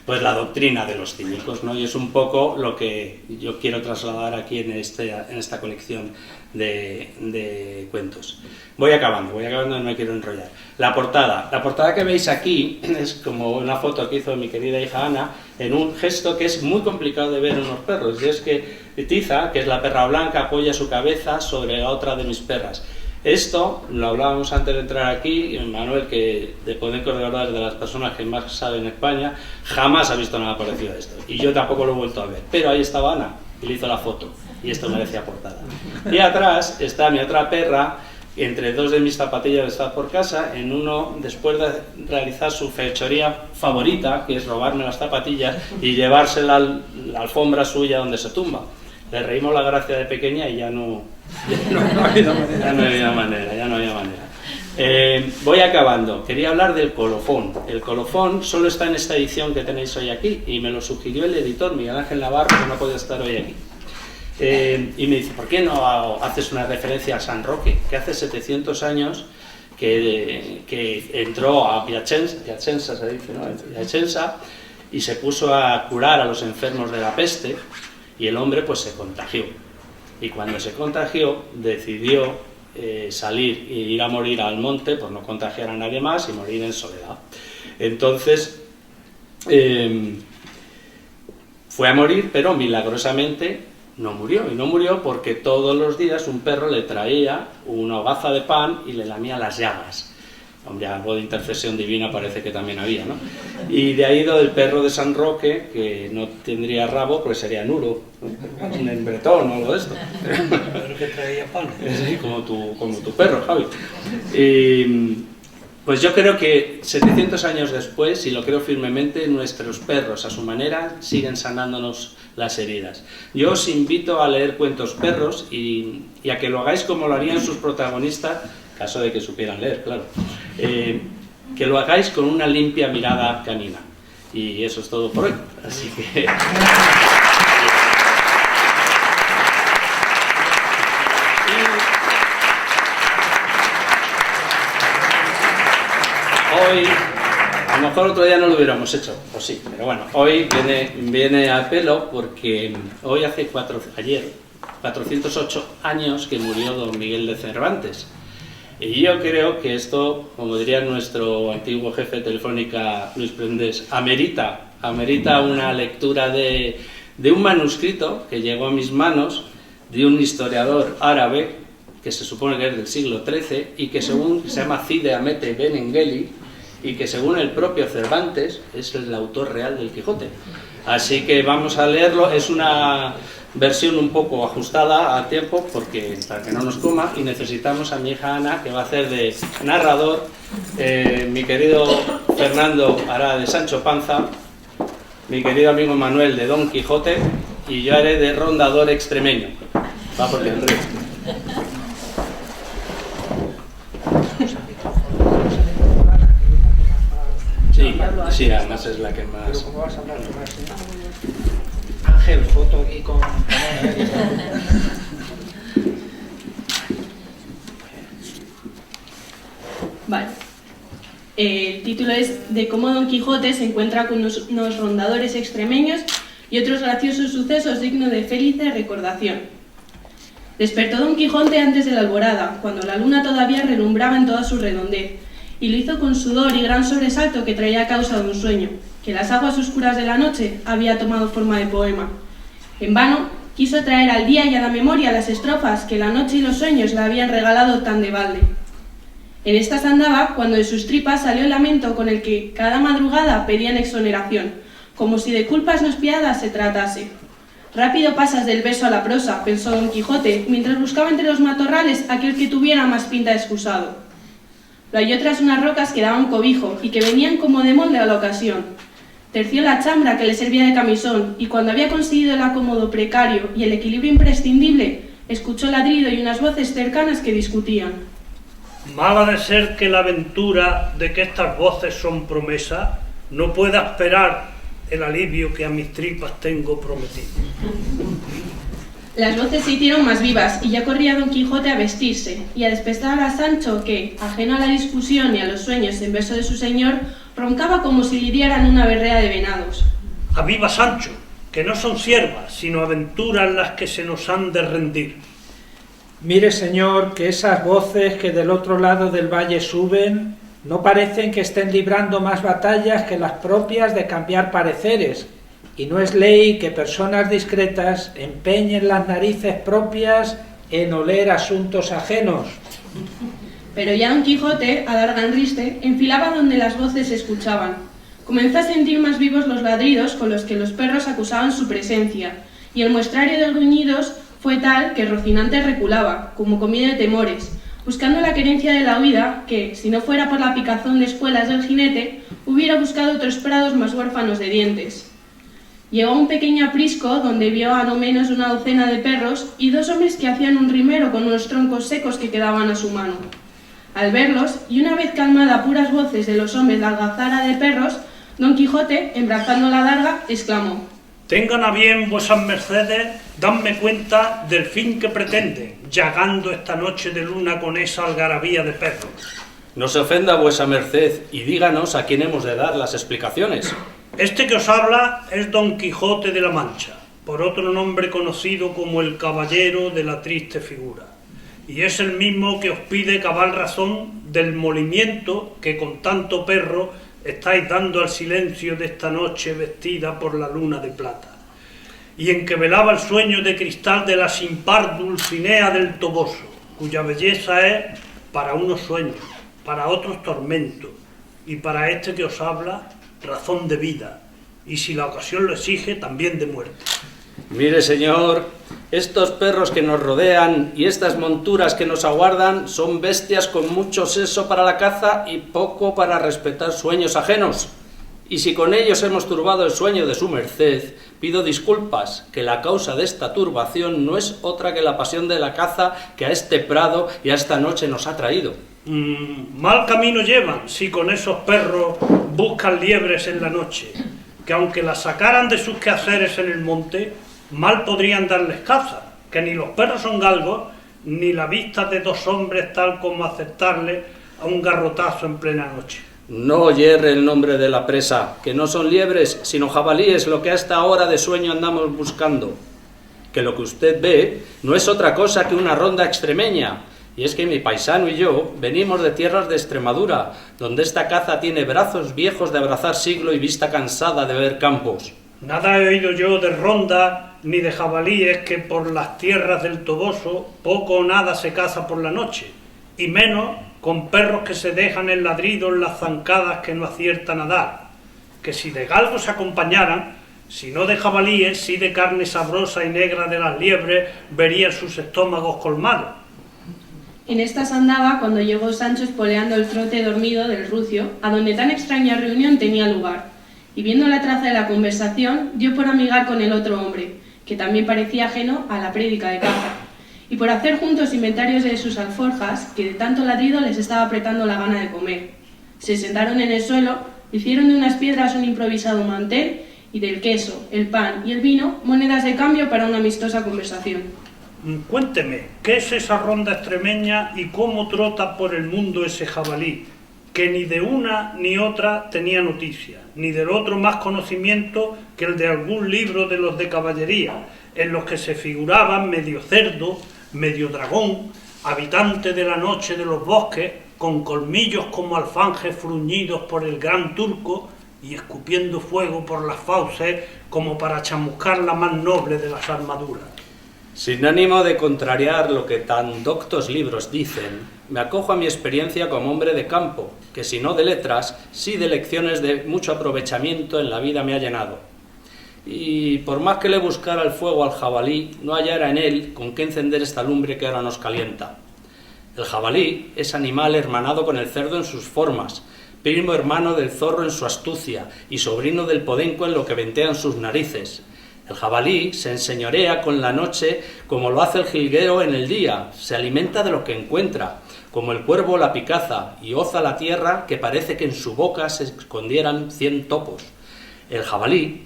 doctrina de los cínicos, ¿no? Y es un poco lo que yo quiero trasladar aquí en esta colección de cuentos. Voy acabando, no me quiero enrollar. La portada que veis aquí es como una foto que hizo mi querida hija Ana en un gesto que es muy complicado de ver en los perros, y es que Tiza, que es la perra blanca, apoya su cabeza sobre otra de mis perras. Esto, lo hablábamos antes de entrar aquí, y Manuel, que de Podencos de verdad es de las personas que más sabe en España, jamás ha visto nada parecido a esto. Y yo tampoco lo he vuelto a ver. Pero ahí estaba Ana, y le hizo la foto. Y esto merecía portada. Y atrás está mi otra perra, entre dos de mis zapatillas de estar por casa, en uno, después de realizar su fechoría favorita, que es robarme las zapatillas y llevársela a la alfombra suya donde se tumba. Le reímos la gracia de pequeña y ya no había manera. Voy acabando. Quería hablar del colofón. El colofón solo está en esta edición que tenéis hoy aquí y me lo sugirió el editor Miguel Ángel Navarro, que no puede estar hoy aquí. Y me dice, ¿por qué no haces una referencia a San Roque, que hace 700 años que entró a Piacenza, se dice, ¿no? Piacenza, y se puso a curar a los enfermos de la peste, y el hombre pues se contagió. Y cuando se contagió, decidió salir e ir a morir al monte por no contagiar a nadie más y morir en soledad. Entonces, fue a morir, pero milagrosamente no murió. Y no murió porque todos los días un perro le traía una hogaza de pan y le lamía las llagas. Hombre, algo de intercesión divina parece que también había, ¿no? Y de ahí lo del perro de San Roque, que no tendría rabo, pues sería nulo, ¿no? Un bretón o algo de esto. Pero que traía pan. Sí, como tu perro, Javi. Pues yo creo que 700 años después, y lo creo firmemente, nuestros perros, a su manera, siguen sanándonos las heridas. Yo os invito a leer cuentos perros y a que lo hagáis como lo harían sus protagonistas, caso de que supieran leer, claro, que lo hagáis con una limpia mirada canina. Y eso es todo por hoy. Así que... Hoy, a lo mejor otro día no lo hubiéramos hecho, o sí, pero bueno, hoy viene a pelo porque hoy ayer 408 años que murió don Miguel de Cervantes. Y yo creo que esto, como diría nuestro antiguo jefe de Telefónica, Luis Prendés, amerita una lectura de un manuscrito que llegó a mis manos de un historiador árabe que se supone que es del siglo XIII y que se llama Cide Hamete Ben Engeli, y que según el propio Cervantes es el autor real del Quijote. Así que vamos a leerlo. Es una versión un poco ajustada a tiempo porque para que no nos coma, y necesitamos a mi hija Ana, que va a hacer de narrador, mi querido Fernando hará de Sancho Panza, mi querido amigo Manuel de Don Quijote, y yo haré de rondador extremeño. Va porque el río. Sí, además es la que más... Pero ¿cómo vas a hablar con ese? Ángel, foto aquí con... Vale. El título es de cómo Don Quijote se encuentra con unos rondadores extremeños y otros graciosos sucesos dignos de feliz recordación. Despertó Don Quijote antes de la alborada, cuando la luna todavía relumbraba en toda su redondez, y lo hizo con sudor y gran sobresalto que traía a causa de un sueño, que las aguas oscuras de la noche había tomado forma de poema. En vano quiso traer al día y a la memoria las estrofas que la noche y los sueños le habían regalado tan de balde. En estas andaba cuando de sus tripas salió el lamento con el que cada madrugada pedían exoneración, como si de culpas no expiadas se tratase. Rápido pasas del verso a la prosa, pensó Don Quijote, mientras buscaba entre los matorrales aquel que tuviera más pinta de excusado. Lo halló tras unas rocas que daban cobijo y que venían como de molde a la ocasión. Terció la chambra que le servía de camisón y cuando había conseguido el acomodo precario y el equilibrio imprescindible, escuchó ladrido y unas voces cercanas que discutían. Mala de ser que la aventura de que estas voces son promesa no pueda esperar el alivio que a mis tripas tengo prometido. Las voces se hicieron más vivas y ya corría Don Quijote a vestirse y a despertar a Sancho que, ajeno a la discusión y a los sueños en verso de su señor, roncaba como si lidiaran una berrea de venados. ¡Aviva, Sancho! Que no son siervas, sino aventuras las que se nos han de rendir. Mire, señor, que esas voces que del otro lado del valle suben no parecen que estén librando más batallas que las propias de cambiar pareceres, y no es ley que personas discretas empeñen las narices propias en oler asuntos ajenos. Pero ya Don Quijote, a dar ganriste, enfilaba donde las voces se escuchaban. Comenzó a sentir más vivos los ladridos con los que los perros acusaban su presencia, y el muestrario de gruñidos fue tal que Rocinante reculaba, como comido de temores, buscando la querencia de la huida que, si no fuera por la picazón de espuelas del jinete, hubiera buscado otros prados más huérfanos de dientes. Llegó a un pequeño aprisco donde vio a no menos una docena de perros y dos hombres que hacían un rimero con unos troncos secos que quedaban a su mano. Al verlos, y una vez calmada a puras voces de los hombres la algazara de perros, Don Quijote, embrazando la daga, exclamó: Tengan a bien vuesas mercedes, danme cuenta del fin que pretenden, llagando esta noche de luna con esa algarabía de perros. No se ofenda vuesa merced y díganos a quién hemos de dar las explicaciones. Este que os habla es Don Quijote de la Mancha, por otro nombre conocido como el Caballero de la Triste Figura, y es el mismo que os pide cabal razón del molimiento que con tanto perro estáis dando al silencio de esta noche vestida por la luna de plata, y en que velaba el sueño de cristal de la sin par Dulcinea del Toboso, cuya belleza es para unos sueños, para otros tormento, y para este que os habla, razón de vida, y si la ocasión lo exige, también de muerte. Mire, señor, estos perros que nos rodean y estas monturas que nos aguardan son bestias con mucho seso para la caza y poco para respetar sueños ajenos. Y si con ellos hemos turbado el sueño de su merced, pido disculpas, que la causa de esta turbación no es otra que la pasión de la caza que a este prado y a esta noche nos ha traído. Mal camino llevan si con esos perros buscan liebres en la noche, que aunque las sacaran de sus quehaceres en el monte, mal podrían darles caza, que ni los perros son galgos, ni la vista de dos hombres tal como aceptarle a un garrotazo en plena noche. No yerre el nombre de la presa, que no son liebres, sino jabalíes lo que a esta hora de sueño andamos buscando. Que lo que usted ve no es otra cosa que una ronda extremeña, y es que mi paisano y yo venimos de tierras de Extremadura, donde esta caza tiene brazos viejos de abrazar siglo y vista cansada de ver campos. Nada he oído yo de ronda ni de jabalíes que por las tierras del Toboso poco o nada se caza por la noche, y menos con perros que se dejan el ladrido en las zancadas que no aciertan a dar, que si de galgos se acompañaran, si no de jabalíes, sí de carne sabrosa y negra de las liebres, verían sus estómagos colmados. En estas andaba cuando llegó Sancho espoleando el trote dormido del rucio, a donde tan extraña reunión tenía lugar, y viendo la traza de la conversación, dio por amigar con el otro hombre, que también parecía ajeno a la prédica de caza, y por hacer juntos inventarios de sus alforjas, que de tanto ladrido les estaba apretando la gana de comer. Se sentaron en el suelo, hicieron de unas piedras un improvisado mantel, y del queso, el pan y el vino, monedas de cambio para una amistosa conversación. Cuénteme, ¿qué es esa ronda extremeña y cómo trota por el mundo ese jabalí, que ni de una ni otra tenía noticia, ni del otro más conocimiento que el de algún libro de los de caballería, en los que se figuraban medio cerdo, medio dragón, habitante de la noche de los bosques, con colmillos como alfanjes fruñidos por el gran turco y escupiendo fuego por las fauces como para chamuscar la más noble de las armaduras? Sin ánimo de contrariar lo que tan doctos libros dicen, me acojo a mi experiencia como hombre de campo, que si no de letras, sí de lecciones de mucho aprovechamiento en la vida me ha llenado. Y por más que le buscara el fuego al jabalí, no hallara en él con qué encender esta lumbre que ahora nos calienta. El jabalí es animal hermanado con el cerdo en sus formas, primo hermano del zorro en su astucia y sobrino del podenco en lo que ventean sus narices. El jabalí se enseñorea con la noche como lo hace el jilguero en el día, se alimenta de lo que encuentra, como el cuervo la picaza, y oza la tierra que parece que en su boca se escondieran 100 topos. El jabalí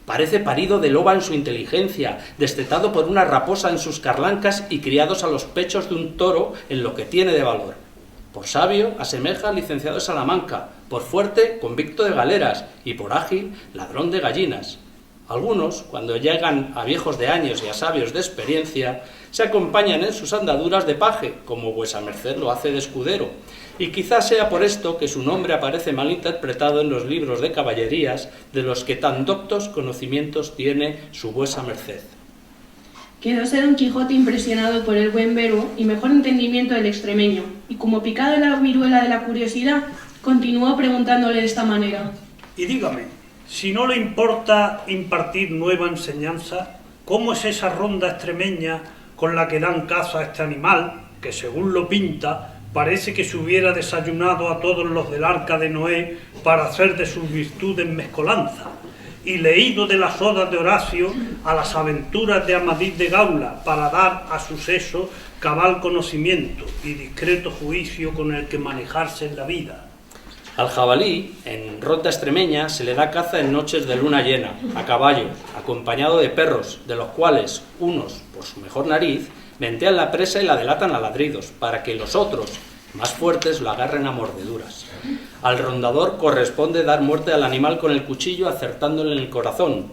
parece parido de loba en su inteligencia, destetado por una raposa en sus carlancas y criados a los pechos de un toro en lo que tiene de valor. Por sabio asemeja al licenciado de Salamanca, por fuerte convicto de galeras y por ágil ladrón de gallinas. Algunos, cuando llegan a viejos de años y a sabios de experiencia, se acompañan en sus andaduras de paje, como vuesa merced lo hace de escudero, y quizás sea por esto que su nombre aparece mal interpretado en los libros de caballerías, de los que tan doctos conocimientos tiene su vuesa merced. Quedóse Don Quijote impresionado por el buen verbo y mejor entendimiento del extremeño, y como picado en la viruela de la curiosidad, continuó preguntándole de esta manera. Y dígame, si no le importa impartir nueva enseñanza, ¿cómo es esa ronda extremeña con la que dan caza a este animal, que según lo pinta, parece que se hubiera desayunado a todos los del arca de Noé para hacer de sus virtudes mezcolanza, y leído de las odas de Horacio a las aventuras de Amadís de Gaula para dar a su seso cabal conocimiento y discreto juicio con el que manejarse en la vida? Al jabalí, en ronda extremeña, se le da caza en noches de luna llena, a caballo, acompañado de perros, de los cuales unos, por su mejor nariz, ventean la presa y la delatan a ladridos, para que los otros, más fuertes, la agarren a mordeduras. Al rondador corresponde dar muerte al animal con el cuchillo acertándole en el corazón,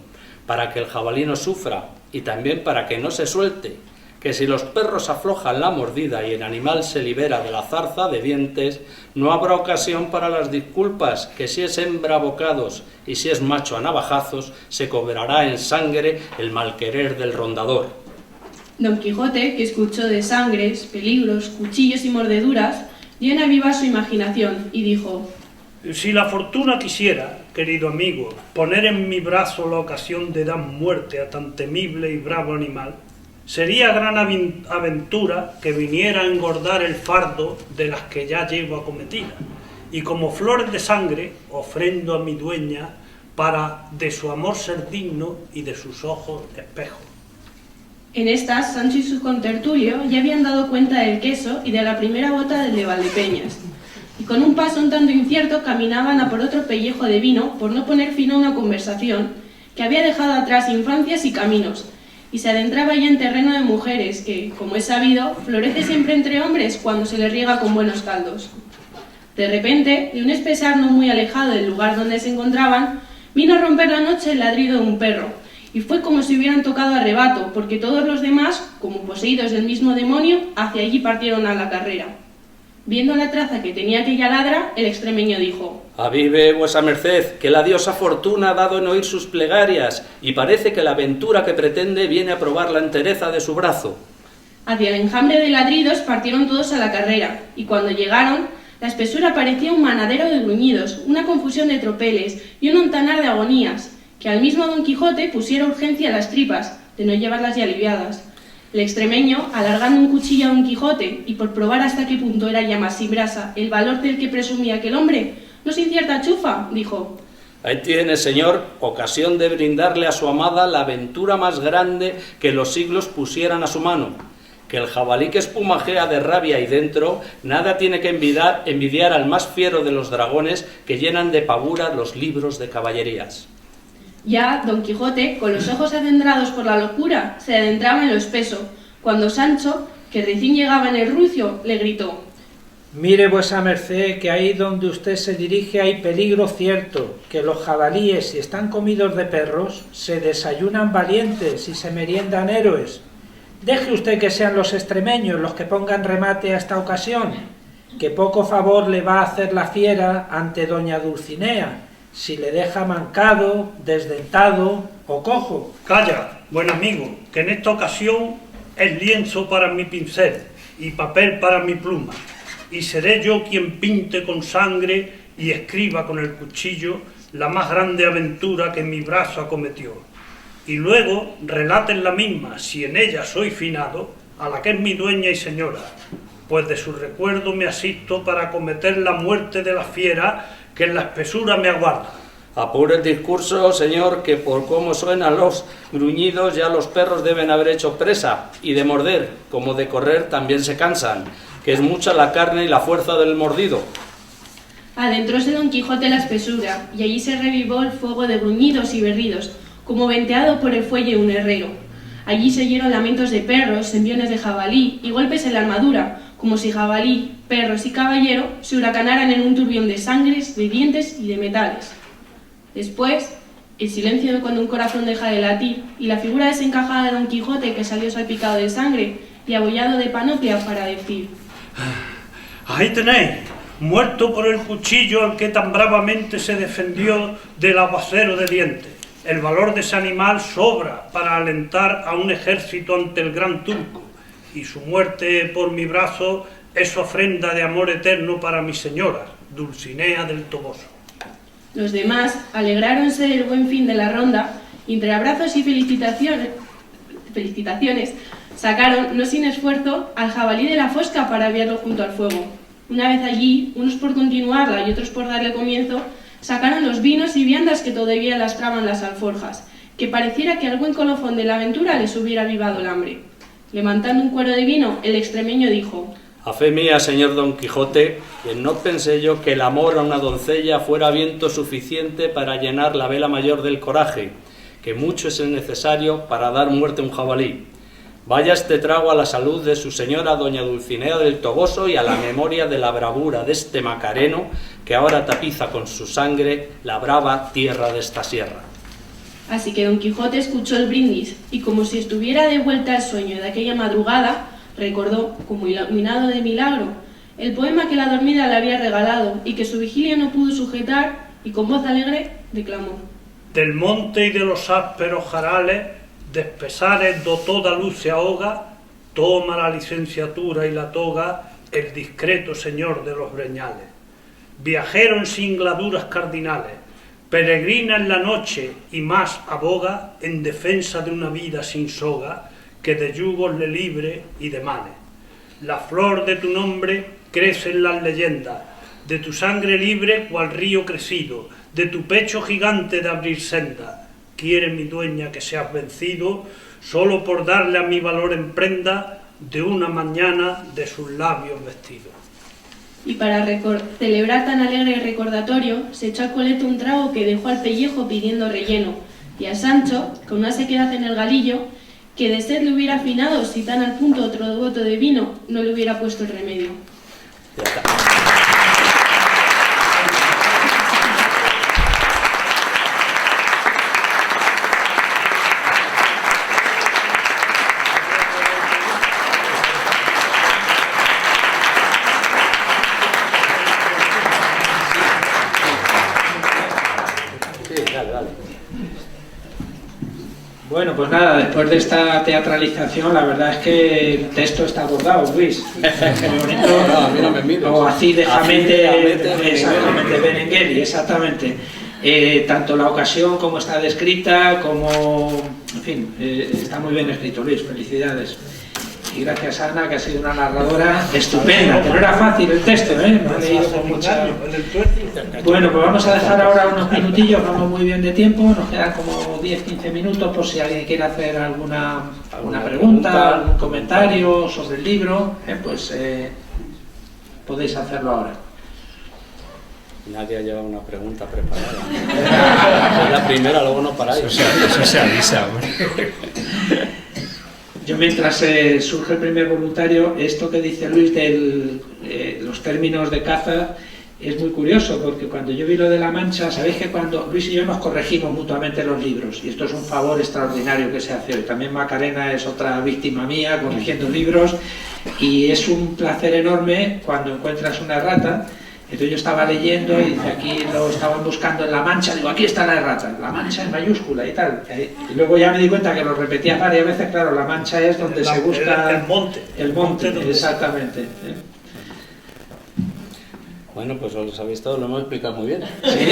para que el jabalí no sufra, y también para que no se suelte, que si los perros aflojan la mordida y el animal se libera de la zarza de dientes, no habrá ocasión para las disculpas, que si es hembra a bocados y si es macho a navajazos, se cobrará en sangre el malquerer del rondador. Don Quijote, que escuchó de sangres, peligros, cuchillos y mordeduras, dio en avivar su imaginación y dijo: Si la fortuna quisiera, querido amigo, poner en mi brazo la ocasión de dar muerte a tan temible y bravo animal, sería gran aventura que viniera a engordar el fardo de las que ya llevo acometidas, y como flores de sangre ofrendo a mi dueña para de su amor ser digno y de sus ojos espejo. En estas, Sancho y su contertulio ya habían dado cuenta del queso y de la primera bota del de Valdepeñas, y con un paso un tanto incierto caminaban a por otro pellejo de vino por no poner fin a una conversación que había dejado atrás infancias y caminos, y se adentraba ya en terreno de mujeres que, como es sabido, florece siempre entre hombres cuando se le riega con buenos caldos. De repente, de un espesar no muy alejado del lugar donde se encontraban, vino a romper la noche el ladrido de un perro, y fue como si hubieran tocado a rebato, porque todos los demás, como poseídos del mismo demonio, hacia allí partieron a la carrera. Viendo la traza que tenía aquella ladra, el extremeño dijo: Avive vuesa merced, que la diosa Fortuna ha dado en oír sus plegarias, y parece que la aventura que pretende viene a probar la entereza de su brazo. Hacia el enjambre de ladridos partieron todos a la carrera, y cuando llegaron, la espesura parecía un manadero de gruñidos, una confusión de tropeles y un ontanar de agonías, que al mismo Don Quijote pusiera urgencia a las tripas, de no llevarlas ya aliviadas. El extremeño, alargando un cuchillo a Don Quijote, y por probar hasta qué punto era llama sin brasa el valor del que presumía aquel hombre, no sin cierta chufa, dijo: Ahí tiene, señor, ocasión de brindarle a su amada la aventura más grande que los siglos pusieran a su mano. Que el jabalí que espumajea de rabia ahí dentro, nada tiene que envidiar al más fiero de los dragones que llenan de pavura los libros de caballerías. Ya Don Quijote, con los ojos acendrados por la locura, se adentraba en lo espeso, cuando Sancho, que recién llegaba en el rucio, le gritó: Mire vuesa merced que ahí donde usted se dirige hay peligro cierto, que los jabalíes, si están comidos de perros, se desayunan valientes y se meriendan héroes. Deje usted que sean los extremeños los que pongan remate a esta ocasión, que poco favor le va a hacer la fiera ante doña Dulcinea, si le deja mancado, desdentado o cojo. Calla, buen amigo, que en esta ocasión es lienzo para mi pincel y papel para mi pluma, y seré yo quien pinte con sangre y escriba con el cuchillo la más grande aventura que mi brazo acometió, y luego relaten la misma, si en ella soy finado, a la que es mi dueña y señora, pues de su recuerdo me asisto para acometer la muerte de la fiera que en la espesura me aguarda. Apure el discurso, señor, que por cómo suenan los gruñidos ya los perros deben haber hecho presa, y de morder, como de correr, también se cansan, que es mucha la carne y la fuerza del mordido. Adentróse Don Quijote la espesura, y allí se revivó el fuego de gruñidos y berridos, como venteado por el fuelle un herrero. Allí se oyeron lamentos de perros, enviones de jabalí y golpes en la armadura, como si jabalí, perros y caballero se huracanaran en un turbión de sangres, de dientes y de metales. Después, el silencio de cuando un corazón deja de latir y la figura desencajada de Don Quijote que salió salpicado de sangre y abollado de panoplia para decir: Ahí tenéis, muerto por el cuchillo al que tan bravamente se defendió del aguacero de dientes. El valor de ese animal sobra para alentar a un ejército ante el gran turco, y su muerte por mi brazo es ofrenda de amor eterno para mi señora, Dulcinea del Toboso. Los demás alegráronse del buen fin de la ronda y entre abrazos y felicitaciones sacaron, no sin esfuerzo, al jabalí de la fosca para aviarlo junto al fuego. Una vez allí, unos por continuarla y otros por darle comienzo, sacaron los vinos y viandas que todavía lastraban las alforjas, que pareciera que al buen colofón de la aventura les hubiera avivado el hambre. Levantando un cuero de vino, el extremeño dijo: A fe mía, señor Don Quijote, que no pensé yo que el amor a una doncella fuera viento suficiente para llenar la vela mayor del coraje, que mucho es el necesario para dar muerte a un jabalí. Vaya este trago a la salud de su señora doña Dulcinea del Toboso y a la memoria de la bravura de este Macareno, que ahora tapiza con su sangre la brava tierra de esta sierra. Así que Don Quijote escuchó el brindis y, como si estuviera de vuelta al sueño de aquella madrugada, recordó, como iluminado de milagro, el poema que la dormida le había regalado y que su vigilia no pudo sujetar, y con voz alegre declamó: Del monte y de los ásperos jarales, despesares do toda luz se ahoga, toma la licenciatura y la toga el discreto señor de los breñales. Viajero en singladuras cardinales, peregrina en la noche y más aboga en defensa de una vida sin soga, que de yugos le libre y de males. La flor de tu nombre crece en las leyendas, de tu sangre libre cual río crecido, de tu pecho gigante de abrir senda. Quiere mi dueña que seas vencido, solo por darle a mi valor en prenda, de una mañana de sus labios vestido. Y para celebrar tan alegre recordatorio, se echó al coleto un trago que dejó al pellejo pidiendo relleno, y a Sancho, con una sequedad en el galillo, que de sed le hubiera afinado si tan al punto otro bote de vino no le hubiera puesto el remedio. Ya está. Sí, dale. Bueno, pues nada, después de esta teatralización, la verdad es que el texto está bordado, Luis. Muy bonito. No, a mí no me mires. O así de Exactamente, Benengeli, exactamente. Tanto la ocasión como está descrita, como... En fin, está muy bien escrito, Luis, felicidades. Y gracias a Ana, que ha sido una narradora estupenda, que no era fácil el texto, ¿eh? Me ha leído con mucha... Bueno, pues vamos a dejar ahora unos minutillos, vamos muy bien de tiempo, nos quedan como 10-15 minutos por si alguien quiere hacer alguna pregunta, algún comentario sobre el libro, pues podéis hacerlo ahora. Nadie ha llevado una pregunta preparada. Es la primera, luego no paráis. Eso se avisa, hombre. Yo mientras surge el primer voluntario, esto que dice Luis de los términos de caza es muy curioso, porque cuando yo vi lo de La Mancha, sabéis que cuando Luis y yo nos corregimos mutuamente los libros, y esto es un favor extraordinario que se hace hoy. También Macarena es otra víctima mía corrigiendo libros, y es un placer enorme cuando encuentras una errata. Entonces yo estaba leyendo y dice, aquí lo estaban buscando en La Mancha, digo, aquí está la errata, La Mancha en mayúscula y tal. Y luego ya me di cuenta que lo repetía varias veces, claro, La Mancha es donde se busca... El monte. Exactamente. Bueno, pues os habéis todo, lo hemos explicado muy bien. Sí,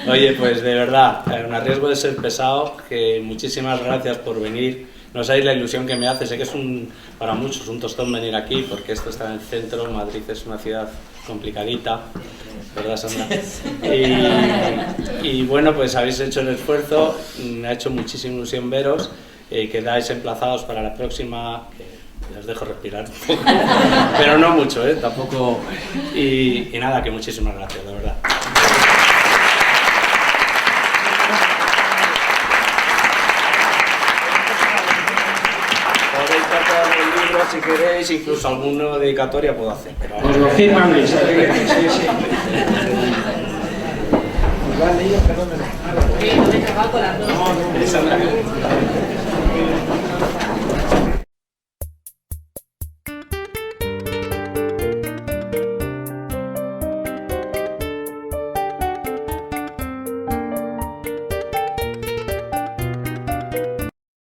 Oye, pues de verdad, a riesgo de ser pesado, que muchísimas gracias por venir, no sabéis la ilusión que me hace. Sé que es para muchos un tostón venir aquí, porque esto está en el centro, Madrid es una ciudad complicadita, ¿verdad, Sandra? Y bueno, pues habéis hecho el esfuerzo, me ha hecho muchísima ilusión veros, quedáis emplazados para la próxima, os dejo respirar un poco, pero no mucho, tampoco, y nada, que muchísimas gracias, de verdad. Podéis tratar el libro si queréis, incluso alguna dedicatoria puedo hacer. Pero... Os lo firman, Luis. Sí, sí. ¿Os lo han leído? Perdón, Me he cagado con las dos. Sandra.